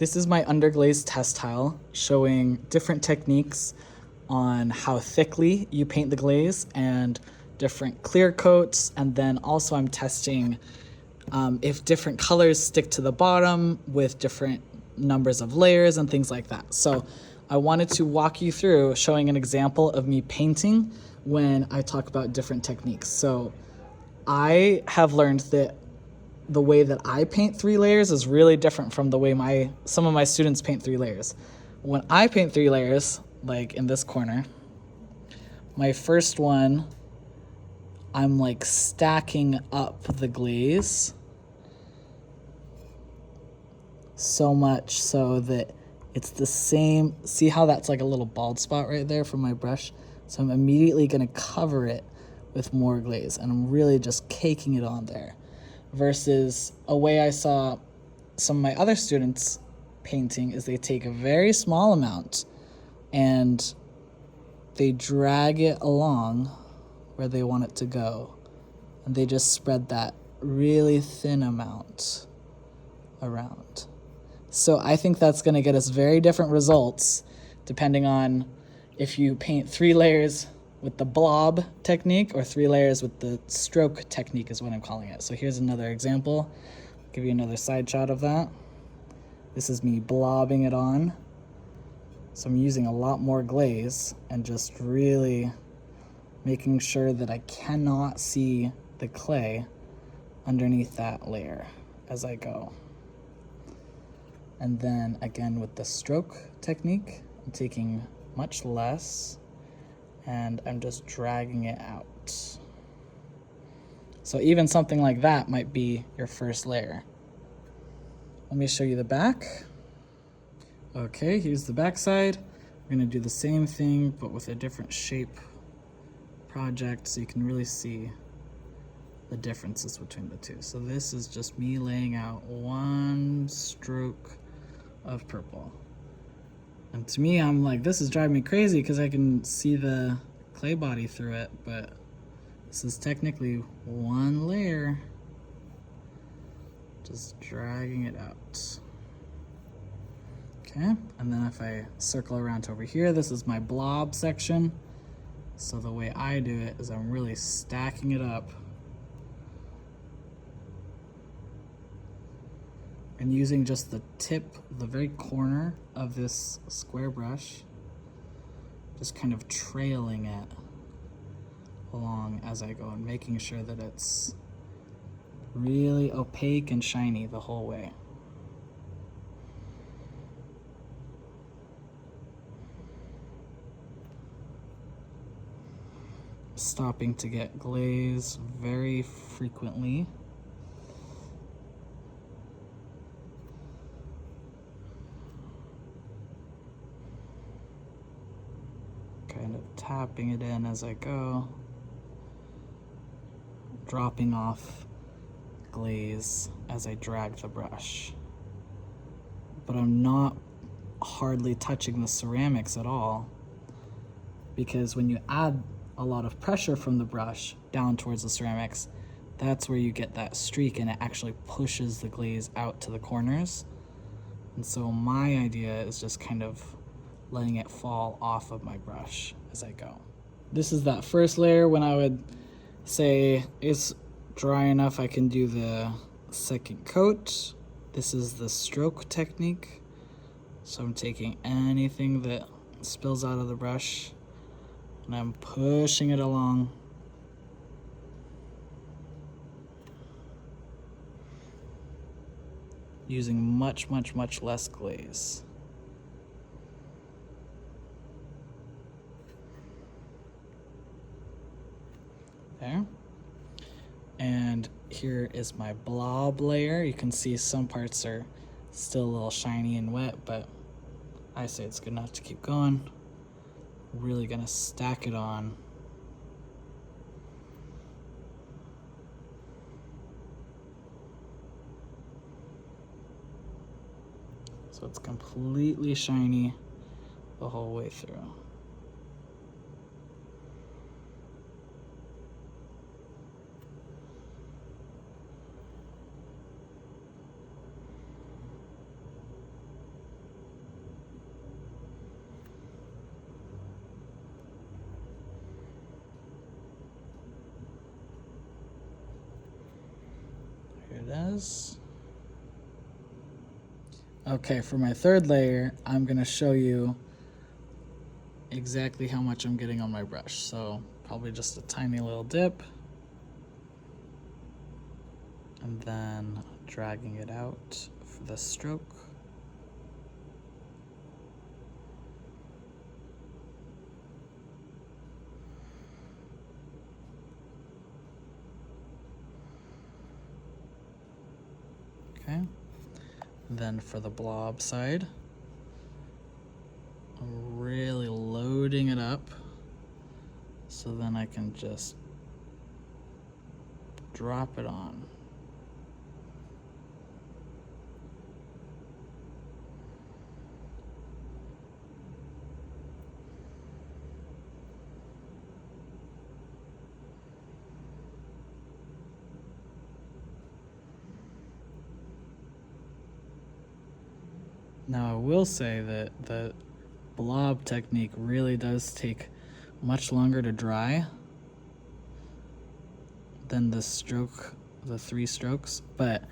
This is my underglaze test tile showing different techniques on how thickly you paint the glaze and different clear coats. And then also I'm testing if different colors stick to the bottom with different numbers of layers and things like that. So I wanted to walk you through showing an example of me painting when I talk about different techniques. So I have learned that the way that I paint 3 layers is really different from the way some of my students paint 3 layers. When I paint 3 layers, like in this corner, my first one, I'm like stacking up the glaze so much so that it's the same. See how that's like a little bald spot right there from my brush? So I'm immediately gonna cover it with more glaze, and I'm really just caking it on there. Versus a way I saw some of my other students painting is they take a very small amount and they drag it along where they want it to go. And they just spread that really thin amount around. So I think that's gonna get us very different results depending on if you paint 3 layers with the blob technique or 3 layers with the stroke technique is what I'm calling it. So here's another example. I'll give you another side shot of that. This is me blobbing it on. So I'm using a lot more glaze and just really making sure that I cannot see the clay underneath that layer as I go. And then again with the stroke technique, I'm taking much less and I'm just dragging it out. So even something like that might be your first layer. Let me show you the back. Okay, here's the back side. We're gonna do the same thing, but with a different shape project so you can really see the differences between the two. So this is just me laying out one stroke of purple. And to me, I'm like, this is driving me crazy because I can see the clay body through it, but this is technically one layer. Just dragging it out. Okay, and then if I circle around to over here, this is my blob section. So the way I do it is I'm really stacking it up and using just the tip, the very corner of this square brush, just kind of trailing it along as I go and making sure that it's really opaque and shiny the whole way. Stopping to get glaze very frequently. Kind of tapping it in as I go, dropping off glaze as I drag the brush. But I'm not hardly touching the ceramics at all, because when you add a lot of pressure from the brush down towards the ceramics, that's where you get that streak and it actually pushes the glaze out to the corners. And so my idea is just kind of letting it fall off of my brush as I go. This is that first layer when I would say it's dry enough I can do the second coat. This is the stroke technique. So I'm taking anything that spills out of the brush and I'm pushing it along. Using much, much, much less glaze. There. And here is my blob layer. You can see some parts are still a little shiny and wet, but I say it's good enough to keep going. Really gonna stack it on. So it's completely shiny the whole way through. is. Okay, for my third layer, I'm gonna show you exactly how much I'm getting on my brush. So probably just a tiny little dip. And then dragging it out for the stroke. Okay. Then for the blob side, I'm really loading it up so then I can just drop it on. Now I will say that the blob technique really does take much longer to dry than the stroke, the 3 strokes, but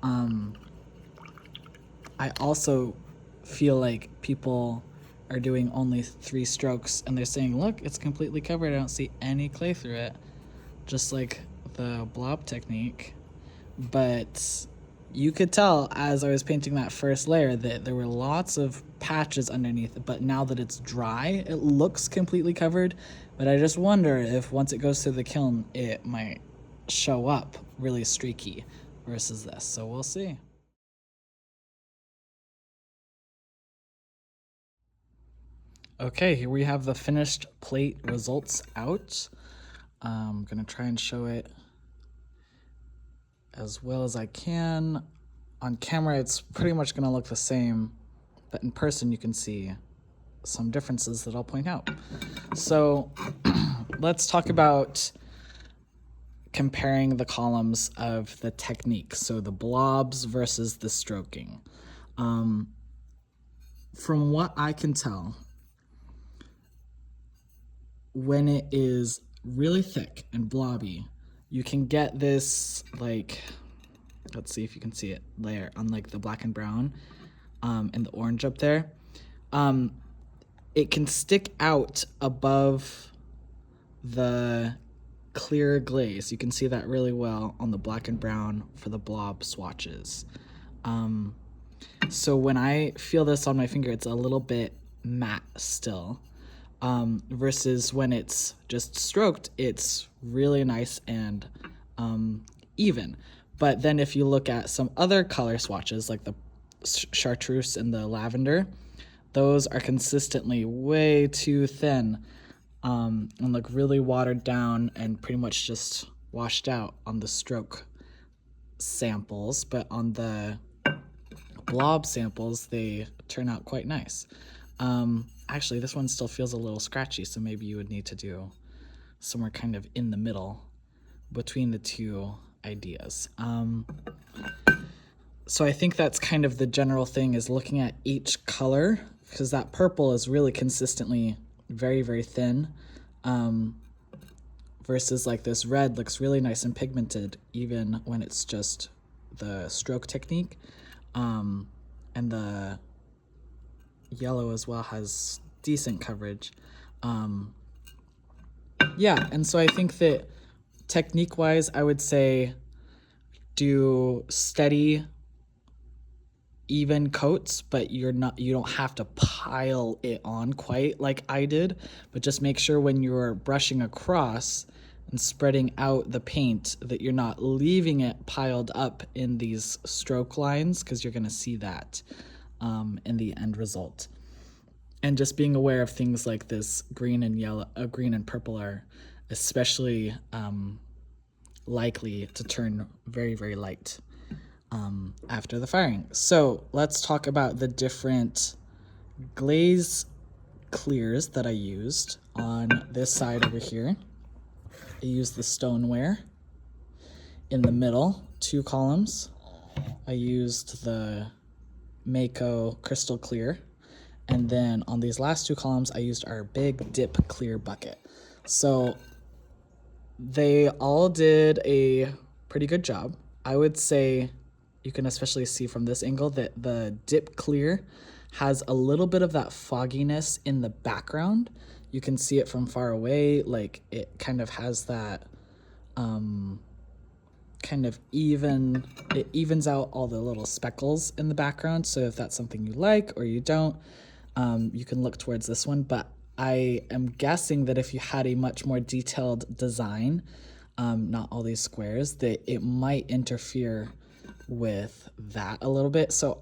I also feel like people are doing only 3 strokes and they're saying, look, it's completely covered, I don't see any clay through it, just like the blob technique. But you could tell as I was painting that first layer that there were lots of patches underneath, but now that it's dry, it looks completely covered. But I just wonder if once it goes to the kiln, it might show up really streaky versus this. So we'll see. Okay, here we have the finished plate results out. I'm gonna try and show it as well as I can. On camera, it's pretty much gonna look the same, but in person you can see some differences that I'll point out. So let's talk about comparing the columns of the technique. So the blobs versus the stroking. From what I can tell, when it is really thick and blobby, you can get this, like, let's see if you can see it, layer on like the black and brown and the orange up there. It can stick out above the clear glaze. You can see that really well on the black and brown for the blob swatches. So when I feel this on my finger, it's a little bit matte still. Versus when it's just stroked, it's really nice and even. But then if you look at some other color swatches, like the chartreuse and the lavender, those are consistently way too thin and look really watered down and pretty much just washed out on the stroke samples. But on the blob samples, they turn out quite nice. Actually, this one still feels a little scratchy, so maybe you would need to do somewhere kind of in the middle between the two ideas. So I think that's kind of the general thing, is looking at each color, because that purple is really consistently very, very thin, versus like this red looks really nice and pigmented even when it's just the stroke technique. And the yellow as well has decent coverage. Yeah, and so I think that technique-wise, I would say do steady, even coats, but you don't have to pile it on quite like I did, but just make sure when you're brushing across and spreading out the paint that you're not leaving it piled up in these stroke lines, because you're going to see that in the end result. And just being aware of things like this green and yellow, green and purple are especially likely to turn very, very light after the firing. So let's talk about the different glaze clears that I used on this side over here. I used the stoneware. In the middle, 2 columns, I used the Amaco Crystal Clear. And then on these last 2 columns, I used our big dip clear bucket. So they all did a pretty good job. I would say you can especially see from this angle that the dip clear has a little bit of that fogginess in the background. You can see it from far away, like it kind of has that kind of it evens out all the little speckles in the background. So if that's something you like or you don't, you can look towards this one. But I am guessing that if you had a much more detailed design, not all these squares, that it might interfere with that a little bit. So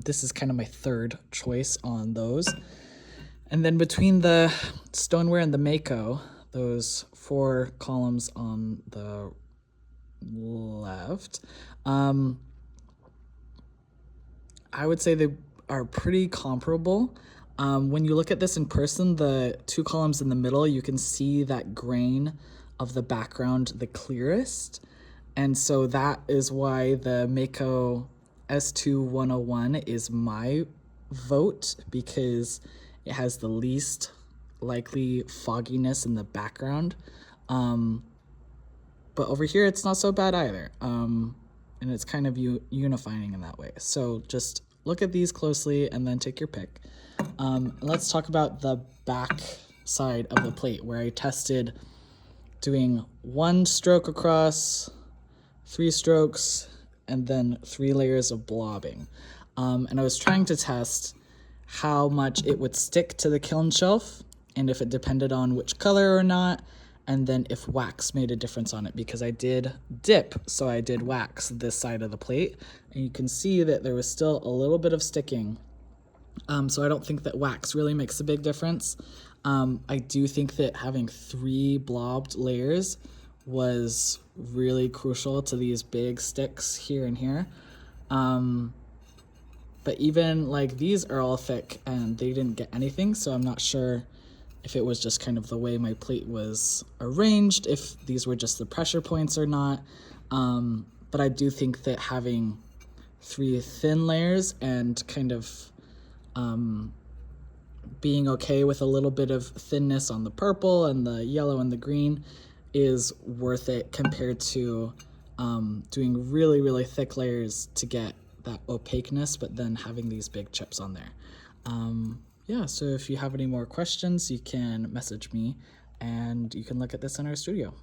this is kind of my third choice on those. And then between the stoneware and the Mako, those 4 columns on the left, I would say they are pretty comparable. When you look at this in person, the 2 columns in the middle, you can see that grain of the background the clearest. And so that is why the Mako S2 101 is my vote, because it has the least likely fogginess in the background. But over here, it's not so bad either. And it's kind of unifying in that way. So just look at these closely and then take your pick. Let's talk about the back side of the plate, where I tested doing 1 stroke across, 3 strokes, and then 3 layers of blobbing. And I was trying to test how much it would stick to the kiln shelf, and if it depended on which color or not, and then if wax made a difference on it, because I did dip, so I did wax this side of the plate, and you can see that there was still a little bit of sticking. So I don't think that wax really makes a big difference. I do think that having 3 blobbed layers was really crucial to these big sticks here and here. But even like these are all thick and they didn't get anything, so I'm not sure if it was just kind of the way my plate was arranged, if these were just the pressure points or not. But I do think that having 3 thin layers and kind of being okay with a little bit of thinness on the purple and the yellow and the green is worth it, compared to doing really, really thick layers to get that opaqueness, but then having these big chips on there. Yeah, so if you have any more questions, you can message me and you can look at this in our studio.